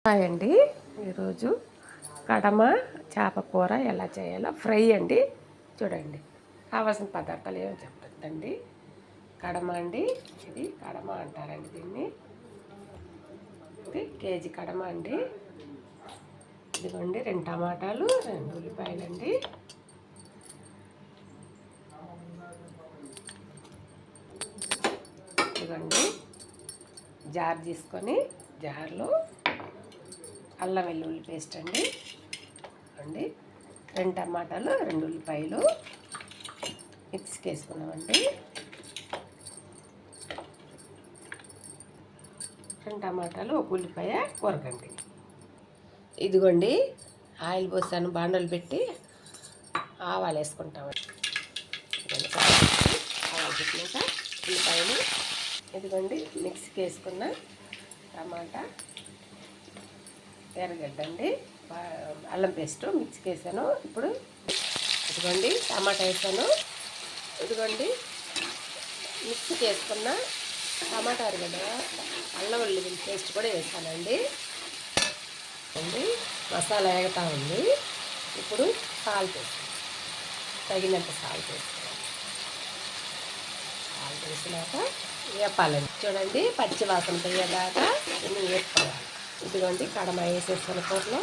Hi అండి. ఈరోజు కడమ చేప కూర ఎలా చేయాలో ఫ్రై అండి. చూడండి, కావాల్సిన పదార్థాలు ఏమో చెప్తుందండి. కడమ అండి, ఇది కడమ అంటారండి దీన్ని. ఇది కేజీ కడమ అండి. ఇదిగోండి 2 టమాటాలు, 2 ఉల్లిపాయలండి. ఇదిగోండి జార్ తీసుకొని జార్లో అల్లం వెల్లుల్లి పేస్ట్ అండి. 2 టమాటాలు, 2 ఉల్లిపాయలు మిక్సీకి వేసుకున్నామండి. 2 టమాటాలు, 1 ఉల్లిపాయ కూరకండి. ఇదిగోండి ఆయిల్ పోసాను, బాండలు పెట్టి ఆవాలు వేసుకుంటామండి. ఆవాలు పెట్టినాక ఉల్లిపాయలు, ఇదిగోండి మిక్సీకి వేసుకున్న టమాటా, ఎర్రగడ్డ అండి, అల్లం పేస్ట్ మిక్సీకి వేసాను. ఇప్పుడు ఇదిగోండి టమాటా వేసాను. ఇదిగోండి మిక్సీకి వేసుకున్న టమాటా, ఎర్రగడ్డ, అల్లం వెల్లుల్లి పేస్ట్ కూడా వేసానండి. మసాలా వేగుతూ ఉంది. ఇప్పుడు సాల్ట్ వేస్తాను, తగినంత సాల్ట్ వేసుకోవాలి. సాల్ట్ వేసినాక వేపాలండి. చూడండి పచ్చి వాసన పోయేదాకా ఇన్ని వేసుకోవాలి. ఇదిగోండి కడమ వేసేసాను కూరలో.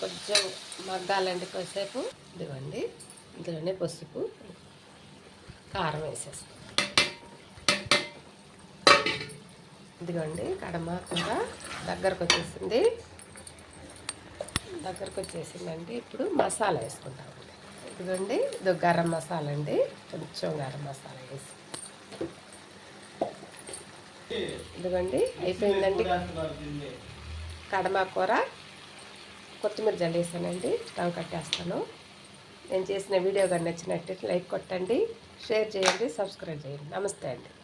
కొంచెం మగ్గాలండి కొద్దిసేపు. ఇదిగోండి ఇందులోనే పసుపు, కారం వేసేస్తాం. ఇదిగోండి కడమ కూర దగ్గరకు వచ్చేసిందండి. ఇప్పుడు మసాలా వేసుకుంటామండి. ఇదిగోండి ఇది గరం మసాలా అండి. కొంచెం గరం మసాలా వేసి, ఇదిగోండి అయిపోయిందండి కడమ కూర. కొత్తిమీర జల్లేసానండి. స్టవ్ కట్టేస్తాను. నేను చేసిన వీడియో కానీ నచ్చినట్టు లైక్ కొట్టండి, షేర్ చేయండి, సబ్స్క్రైబ్ చేయండి. నమస్తే అండి.